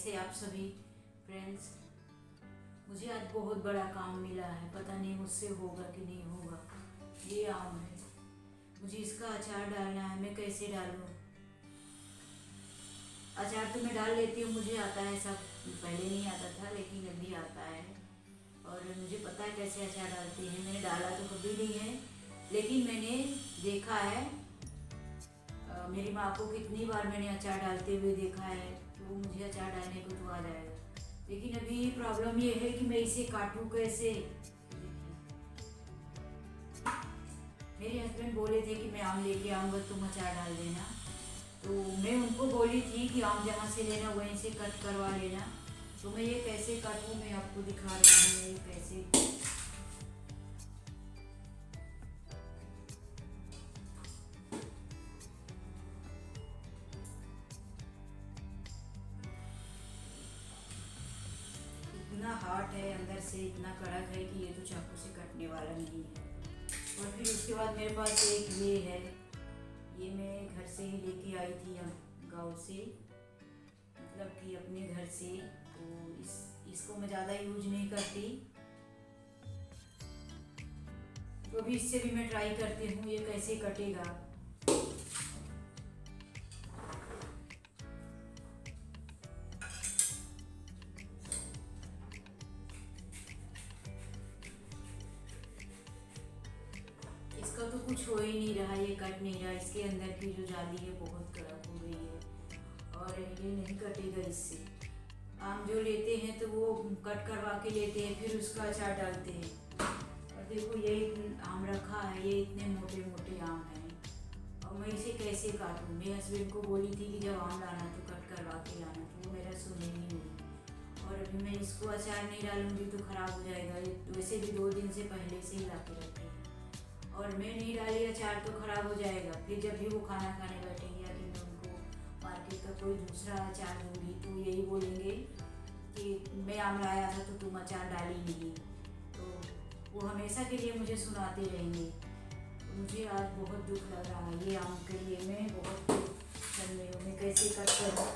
कैसे आप सभी फ्रेंड्स। मुझे आज बहुत बड़ा काम मिला है, पता नहीं मुझसे होगा कि नहीं होगा। ये आम है, मुझे इसका अचार डालना है। मैं कैसे डालूं? अचार तो मैं डाल लेती हूँ, मुझे आता है सब। पहले नहीं आता था लेकिन अभी आता है, और मुझे पता है कैसे अचार डालते हैं। मैंने डाला तो कभी नहीं है, लेकिन मैंने देखा है मेरी माँ को कितनी बार मैंने अचार डालते हुए देखा है, तो मुझे अचार डालने को तो आ जाएगा। लेकिन अभी प्रॉब्लम ये है कि मैं इसे काटूं कैसे। मेरे हस्बैंड बोले थे कि मैं आम लेके आऊँगा, तुम अचार डाल देना। तो मैं उनको बोली थी कि आम जहाँ से लेना वहीं से कट करवा लेना। तो मैं ये कैसे काटूँ, मैं आपको दिखा रही हूँ ये कैसे। इतना हार्ड है अंदर से, इतना कड़क है कि ये तो चाकू से कटने वाला नहीं है। और फिर उसके बाद मेरे पास एक ये है, ये मैं घर से ही लेके आई थी, गाँव से, मतलब कि अपने घर से। तो इसको मैं ज़्यादा यूज नहीं करती, तो अभी इससे भी मैं ट्राई करती हूँ ये कैसे कटेगा। इसका तो कुछ हो ही नहीं रहा, ये कट नहीं रहा। इसके अंदर की जो जाली है बहुत कड़क हो गई है, और ये नहीं कटेगा इससे। आम जो लेते हैं तो वो कट करवा के लेते हैं, फिर उसका अचार डालते हैं। और देखो ये आम रखा है, ये इतने मोटे मोटे आम हैं, और मैं इसे कैसे काटूँ। मेरे हस्बैंड को बोली थी कि जब आम लाना तो कट करवा के लाना, तो वो मेरा सुने ही नहीं। और अभी मैं इसको अचार नहीं डालूंगी तो ख़राब हो जाएगा। ये वैसे भी 2 दिन से पहले से ही ला के रखे हैं, और मैं नहीं डाली अचार तो ख़राब हो जाएगा। फिर जब भी वो खाना खाने बैठेंगे या कि मैं उनको मार्केट का कोई दूसरा अचार दूँगी तो यही बोलेंगे कि मैं आम लाया था तो तुम अचार डाली नहीं। तो वो हमेशा के लिए मुझे सुनाते रहेंगे। तो मुझे आज बहुत दुख लग रहा है ये आम के लिए। मैं बहुत टेंशन में हूँ, मैं कैसे कट करूँ।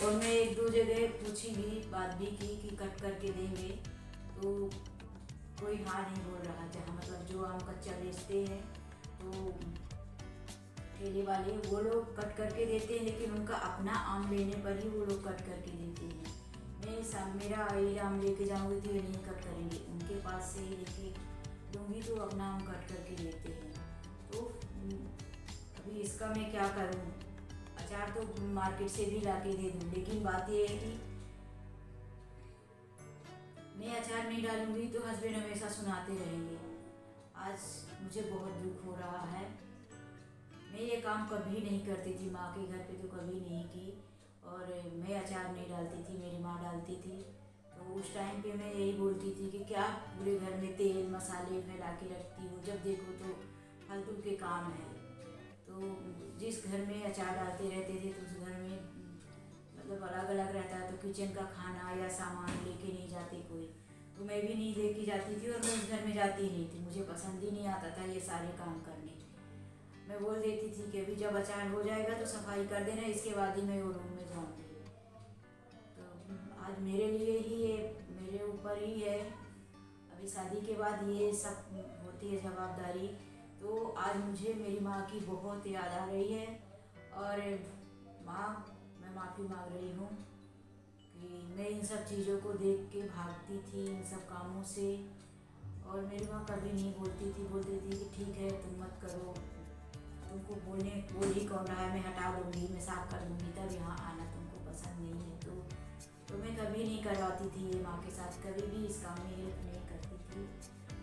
और मैं 1-2 जगह पूछी भी, बात भी की कि कट करके देंगे, तो कोई हाँ नहीं बोल रहा। जहाँ मतलब जो आम कच्चा बेचते हैं तो ठेले वाले, वो लोग कट करके देते हैं, लेकिन उनका अपना आम लेने पर ही वो लोग कट करके देते हैं। मैं मेरा ये आम लेके जाऊँगी तो ये नहीं कट करेंगे, उनके पास से ही लेके दूँगी तो अपना आम कट करके देते हैं। तो अभी इसका मैं क्या करूँ? अचार तो मार्केट से भी ला के दे दूँ, लेकिन बात ये है कि मैं अचार नहीं डालूंगी तो हस्बैंड हमेशा सुनाते रहेंगे। आज मुझे बहुत दुख हो रहा है। मैं ये काम कभी नहीं करती थी, माँ के घर पे तो कभी नहीं की। और मैं अचार नहीं डालती थी, मेरी माँ डालती थी। तो उस टाइम पे मैं यही बोलती थी कि क्या पूरे घर में तेल मसाले फैला के रखती हो, जब देखो तो फालतू के काम है। तो जिस घर में अचार डालते रहते थे तो उस घर में मतलब अलग अलग रहता है, तो किचन का खाना या सामान लेके नहीं जाते कोई। तो मैं भी नहीं लेके जाती थी, और मैं उस घर में जाती ही नहीं थी। मुझे पसंद ही नहीं आता था ये सारे काम करने। मैं बोल देती थी कि अभी जब अचार हो जाएगा तो सफाई कर देना, इसके बाद ही मैं वो रूम में जाऊँगी। तो आज मेरे लिए ही ये, मेरे ऊपर ही है। अभी शादी के बाद ये सब होती है जवाबदारी। तो आज मुझे मेरी माँ की बहुत याद आ रही है, और माँ, मैं माफ़ी मांग रही हूँ कि मैं इन सब चीज़ों को देख के भागती थी, इन सब कामों से। और मेरी माँ कभी नहीं बोलती थी, बोलती थी कि ठीक है तुम मत करो, तुमको बोल ही कौन रहा है, मैं हटा दूँगी, मैं साफ कर दूँगी, तब यहाँ आना, तुमको पसंद नहीं है तो मैं कभी नहीं करवाती थी ये माँ के साथ, कभी भी इस काम में हेल्प नहीं करती थी।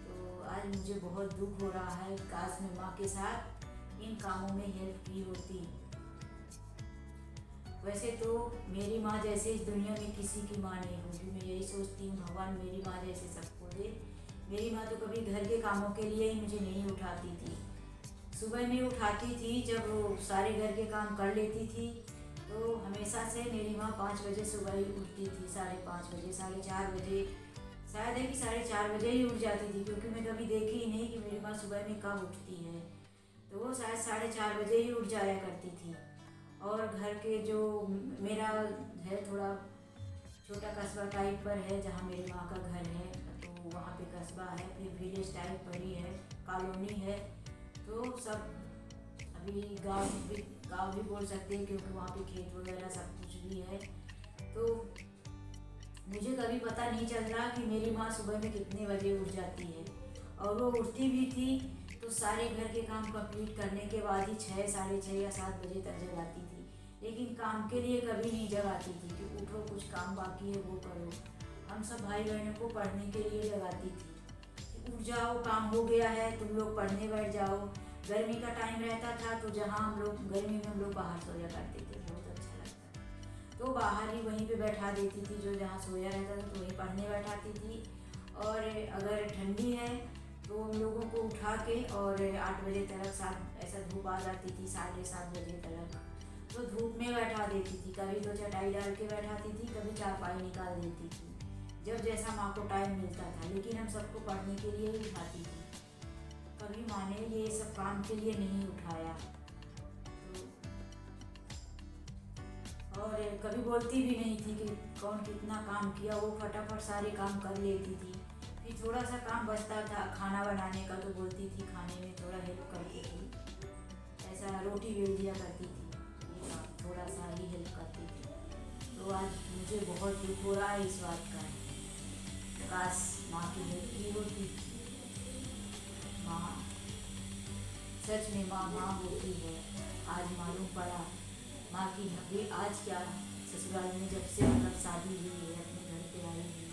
तो आज मुझे बहुत दुख हो रहा है, काश मैं माँ के साथ इन कामों में हेल्प की होती। वैसे तो मेरी माँ जैसे इस दुनिया में किसी की माँ नहीं होगी, मैं यही सोचती हूँ भगवान मेरी माँ जैसे सबको दे। मेरी माँ तो कभी घर के कामों के लिए ही मुझे नहीं उठाती थी। सुबह में उठाती थी, जब वो सारे घर के काम कर लेती थी, तो हमेशा से मेरी माँ 5 बजे सुबह ही उठती थी, 5:30 बजे, 4:30 बजे, शायद है कि 4:30 बजे ही उठ जाती थी, क्योंकि मैं कभी देखी ही नहीं कि मेरी माँ सुबह में कब उठती है। तो वो शायद 4:30 बजे ही उठ जाया करती थी। और घर के जो मेरा है थोड़ा छोटा कस्बा टाइप पर है जहाँ मेरी माँ का घर है, तो वहाँ पे कस्बा है, फिर विलेज टाइप पर ही है, कॉलोनी है। तो सब अभी गांव भी बोल सकते हैं क्योंकि वहाँ पे खेत वगैरह सब कुछ भी है। तो मुझे कभी पता नहीं चल रहा कि मेरी माँ सुबह में कितने बजे उठ जाती है, और वो उठती भी थी तो सारे घर के काम कंप्लीट करने के बाद ही 6, साढ़े 6 या 7 बजे तक जगाती थी। लेकिन काम के लिए कभी नहीं जगाती थी कि उठो कुछ काम बाकी है वो करो। हम सब भाई बहनों को पढ़ने के लिए जगाती थी कि उठ जाओ, काम हो गया है, तुम लोग पढ़ने बैठ जाओ। गर्मी का टाइम रहता था तो जहाँ हम लोग गर्मी में हम लोग बाहर सोया करते थे, बहुत अच्छा लगता था। तो बाहर ही वहीं पे बैठा देती थी, जो जहाँ सोया रहता था तो वहीं पढ़ने बैठाती थी। और अगर ठंडी है तो हम लोगों को उठा के और 8 बजे तक, 7 ऐसा धूप आ जाती थी, 7:30 बजे तक तो धूप में बैठा देती थी। कभी तो चटाई डाल के बैठाती थी, कभी चारपाई निकाल देती थी, जब जैसा माँ को टाइम मिलता था। लेकिन हम सबको पढ़ने के लिए ही उठाती थी, कभी माँ ने ये सब काम के लिए नहीं उठाया। तो और कभी बोलती भी नहीं थी कि कौन कितना काम किया, वो फटाफट सारे काम कर लेती थी। फिर थोड़ा सा काम बचता था खाना बनाने का तो बोलती थी खाने में थोड़ा हेल्प करती थी, ऐसा रोटी बेल दिया करती थी, ये काम थोड़ा सा ही हेल्प करती थी। तो आज मुझे बहुत दुख हो रहा है इस बात का, काश माँ की हेल्प की होती। माँ सच में माँ होती है। आज मालूम पड़ा माँ की अभी आज क्या, ससुराल में जब से मतलब शादी हुई है, अपने घर पे आई हूँ,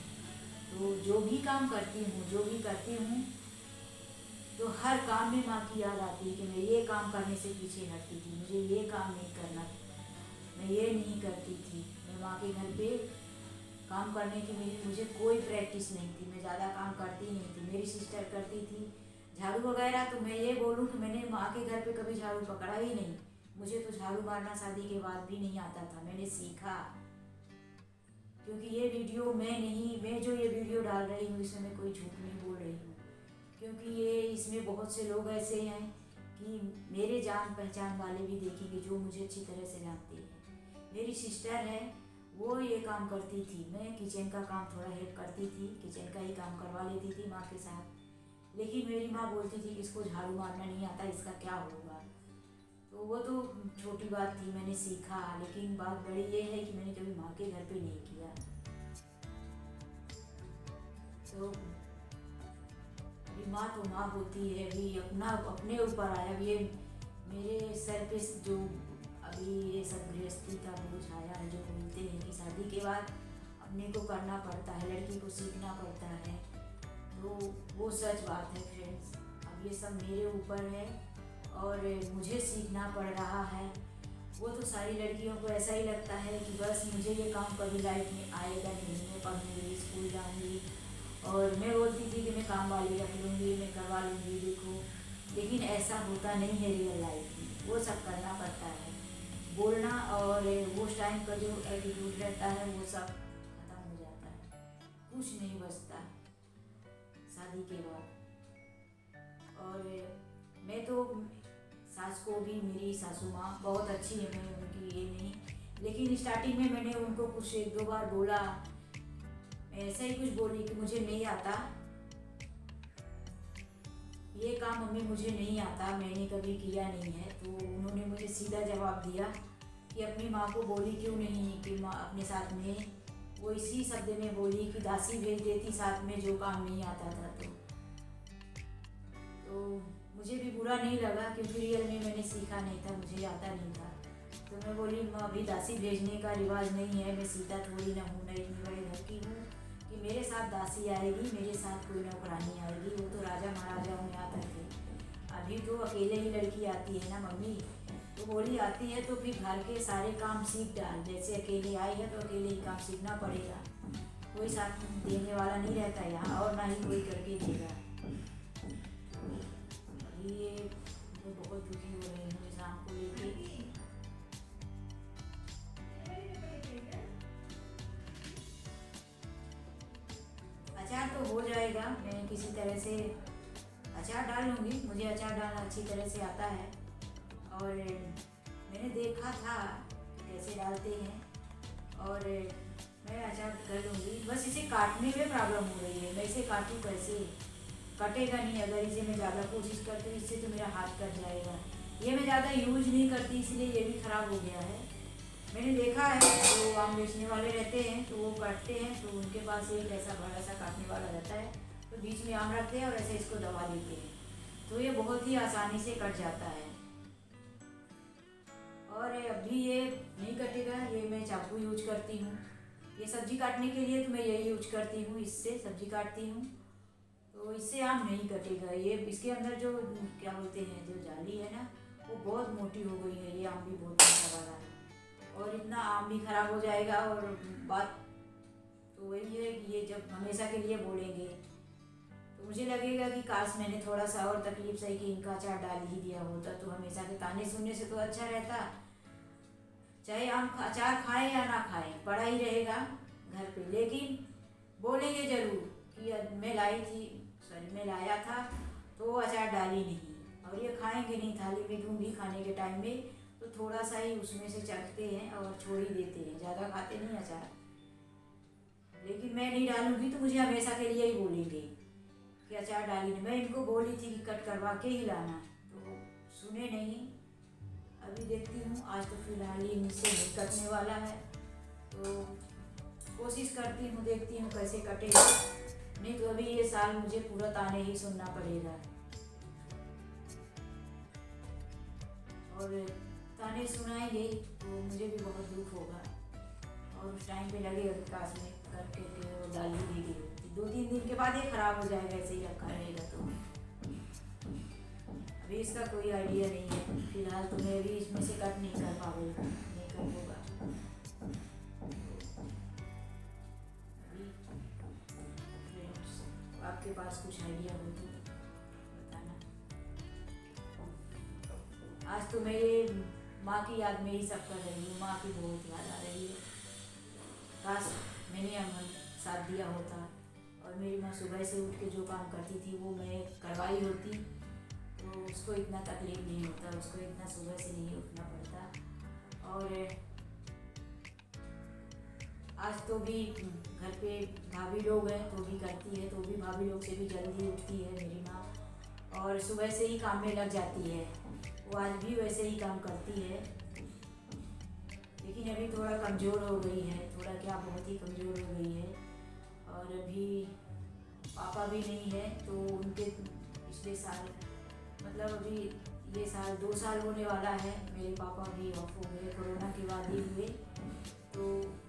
तो जो भी काम करती हूँ तो हर काम में माँ की याद आती है कि मैं ये काम करने से पीछे हटती थी, मुझे ये काम नहीं करना, मैं ये नहीं करती थी। मैं माँ के घर पे काम करने की मुझे कोई प्रैक्टिस नहीं थी, मैं ज़्यादा काम करती नहीं थी। मेरी सिस्टर करती थी झाड़ू वगैरह, तो मैं ये बोलूँ कि मैंने माँ के घर पे कभी झाड़ू पकड़ा ही नहीं। मुझे तो झाड़ू मारना शादी के बाद भी नहीं आता था, मैंने सीखा। क्योंकि ये वीडियो मैं जो ये वीडियो डाल रही हूँ इसमें मैं कोई झूठ नहीं बोल रही हूँ, क्योंकि ये इसमें बहुत से लोग ऐसे हैं कि मेरे जान पहचान वाले भी देखेंगे जो मुझे अच्छी तरह से जानते हैं। मेरी सिस्टर है, वो ये काम करती थी, मैं किचन का काम थोड़ा हेल्प करती थी, किचन का ही काम करवा लेती थी माँ के साथ। लेकिन मेरी माँ बोलती थी कि इसको झाड़ू मारना नहीं आता, इसका क्या होगा। तो वो तो छोटी बात थी, मैंने सीखा। लेकिन बात बड़ी ये है कि मैंने कभी माँ के घर पे नहीं किया। तो अभी माँ तो माँ होती है, अभी अपने ऊपर आया। अभी ये मेरे सर पे जो अभी ये सब गृहस्थी का बोझ आया है, जो बोलते हैं कि शादी के बाद अपने को करना पड़ता है, लड़की को सीखना पड़ता है, तो वो सच बात है फ्रेंड्स। अब ये सब मेरे ऊपर है और मुझे सीखना पड़ रहा है। वो तो सारी लड़कियों को ऐसा ही लगता है कि बस मुझे ये काम कभी लाइफ में आएगा नहीं, मैं पढ़ूँगी, स्कूल जाऊँगी, और मैं बोलती थी कि मैं काम वाली रख लूँगी, मैं करवा लूँगी, देखो। लेकिन ऐसा होता नहीं है रियल लाइफ में, वो सब करना पड़ता है। बोलना और वो टाइम का जो एटीट्यूड रहता है वो सब खत्म हो जाता है, कुछ नहीं बचता शादी के बाद। और मैं तो सास को भी, मेरी सासू माँ बहुत अच्छी है, मैं उनकी ये नहीं, लेकिन स्टार्टिंग में मैंने उनको कुछ 1-2 बार बोला, ऐसा ही कुछ बोली कि मुझे नहीं आता ये काम, मम्मी मुझे नहीं आता, मैंने कभी किया नहीं है। तो उन्होंने मुझे सीधा जवाब दिया कि अपनी माँ को बोली क्यों नहीं कि माँ अपने साथ में, वो इसी शब्द में बोली कि दासी भेज देती साथ में जो काम नहीं आता था। तो मुझे भी बुरा नहीं लगा, क्योंकि रियल में मैंने सीखा नहीं था, मुझे आता नहीं था। तो मैं बोली माँ अभी दासी भेजने का रिवाज नहीं है, मैं सीता थोड़ी ना हूँ, मैं इतनी बड़े घर की हूँ कि मेरे साथ दासी आएगी, मेरे साथ कोई नौकरानी आएगी। वो तो राजा महाराजाओं में आते थे, अभी तो अकेले ही लड़की आती है ना मम्मी। तो बोली आती है तो फिर घर के सारे काम सीख डाल, जैसे अकेले आई है तो अकेले ही काम सीखना पड़ेगा, कोई साथ देने वाला नहीं रहता यहाँ, और ना ही कोई करके देगा। ये मैं बहुत दुखी हो रही हूँ इस काम को लेके। अचार तो हो जाएगा, मैं किसी तरह से अचार डाल लूँगी, मुझे अचार डालना अच्छी तरह से आता है। और मैंने देखा था कैसे डालते हैं, और मैं अचार कर लूँगी, बस इसे काटने में प्रॉब्लम हो रही है। मैं इसे काटूँ कैसे? कटेगा नहीं अगर इसे मैं ज़्यादा कोशिश करती हूँ, इससे तो मेरा हाथ कट जाएगा। ये मैं ज़्यादा यूज नहीं करती, इसलिए ये भी ख़राब हो गया है। मैंने देखा है जो आम बेचने वाले रहते हैं तो वो काटते हैं, तो उनके पास एक ऐसा बड़ा सा काटने वाला रहता है, तो बीच में आम रखते हैं और ऐसे इसको दबा देते हैं, तो ये बहुत ही आसानी से कट जाता है। और अभी ये नहीं कटेगा, ये मैं चाकू यूज करती हूँ। ये सब्जी काटने के लिए तो मैं यही यूज करती हूँ, इससे सब्जी काटती हूँ, तो इससे आम नहीं कटेगा। ये इसके अंदर जो क्या बोलते हैं, जो जाली है ना, वो बहुत मोटी हो गई है। ये आम भी बहुत मोटा वाला है और इतना आम भी खराब हो जाएगा। और बात तो वही है कि ये जब हमेशा के लिए बोलेंगे तो मुझे लगेगा कि काश मैंने थोड़ा सा और तकलीफ सही कि इनका अचार डाल ही दिया होता, तो हमेशा के ताने सुनने से तो अच्छा रहता। चाहे आम अचार खाएं या ना खाएं, पड़ा ही रहेगा घर पे, लेकिन बोलेंगे जरूर कि मैं लाई थी, सॉरी मैं लाया था तो अचार डाली नहीं। और ये खाएंगे नहीं, थाली में दूंगी खाने के टाइम में तो थोड़ा सा ही उसमें से चखते हैं और छोड़ ही देते हैं, ज़्यादा खाते नहीं अचार। लेकिन मैं नहीं डालूंगी तो मुझे हमेशा के लिए ही बोलेंगे कि अचार डाली नहीं। मैं इनको बोली थी कि कट करवा के ही लाना, तो सुने नहीं। अभी देखती हूँ, आज तो फिलहाल ही इनसे नहीं कटने वाला है, तो कोशिश करती हूँ, देखती हूँ कैसे कटेगा। नहीं तो अभी ये साल मुझे पूरा ताने ही सुनना पड़ेगा। और ताने सुनाएंगे तो मुझे भी बहुत दुख होगा और उस टाइम पे लगेगा कि काश में करके वो डाल ही दी गई होती। 2-3 दिन के बाद ये खराब हो जाएगा, ऐसे ही रखा रहेगा। तो अभी इसका कोई आइडिया नहीं है फिलहाल, तो मैं भी इसमें से कट नहीं कर पाऊँगा, नहीं कर होगा। अभी फ्रेंड्स, आपके पास कुछ आइडिया हो तो बताना। आज तो मेरे माँ की याद में ही सब कर रही हूँ, माँ की बहुत याद आ रही है। काश मैंने अमन साथ दिया होता और मेरी माँ सुबह से उठ के जो काम करती थी वो मैं करवाई होती, तो उसको इतना तकलीफ नहीं होता, उसको इतना सुबह से नहीं उठना पड़ता। और आज तो भी घर पे भाभी लोग हैं तो भी करती है, तो भी भाभी लोग से भी जल्दी उठती है मेरी माँ और सुबह से ही काम में लग जाती है। वो आज भी वैसे ही काम करती है, लेकिन अभी थोड़ा कमज़ोर हो गई है, थोड़ा क्या बहुत ही कमज़ोर हो गई है। और अभी पापा भी नहीं है, तो उनके पिछले साल मतलब अभी ये साल 2 साल होने वाला है, मेरे पापा भी ऑफ हो गए, कोरोना के बाद ही हुए। तो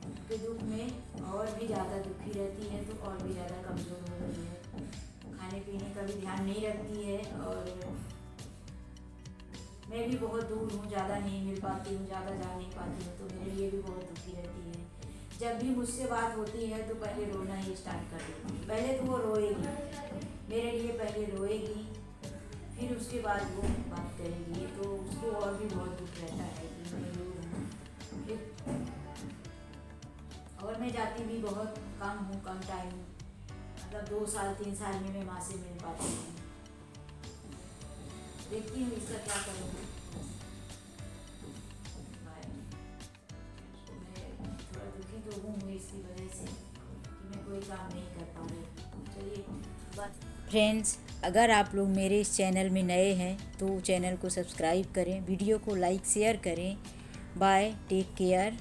उनके दुख में और भी ज़्यादा दुखी रहती है, तो और भी ज़्यादा कमज़ोर हो गई है, खाने पीने का भी ध्यान नहीं रखती है। और मैं भी बहुत दूर हूँ, ज़्यादा नहीं मिल पाती हूँ, ज़्यादा जा नहीं पाती हूँ, तो मेरे लिए भी बहुत दुखी रहती है। जब भी मुझसे बात होती है तो पहले रोना ही स्टार्ट कर देती है। पहले तो वो रोएगी मेरे लिए, पहले रोएगी, फिर उसके बाद वो बात करेगी, तो उसको और भी बहुत दुख रहता है कि मैं दूर हूँ। और मैं जाती भी बहुत कम हूँ, कम टाइम, मतलब 2 साल 3 साल में मैं माँ से मिल पाती हूँ। देखती हूँ इसका क्या करूँगी। मैं थोड़ा दुखी तो हूँ इसकी वजह से कि मैं कोई काम नहीं कर पा रही। चलिए बात। फ्रेंड्स, अगर आप लोग मेरे इस चैनल में नए हैं तो चैनल को सब्सक्राइब करें, वीडियो को लाइक शेयर करें। Bye, take care.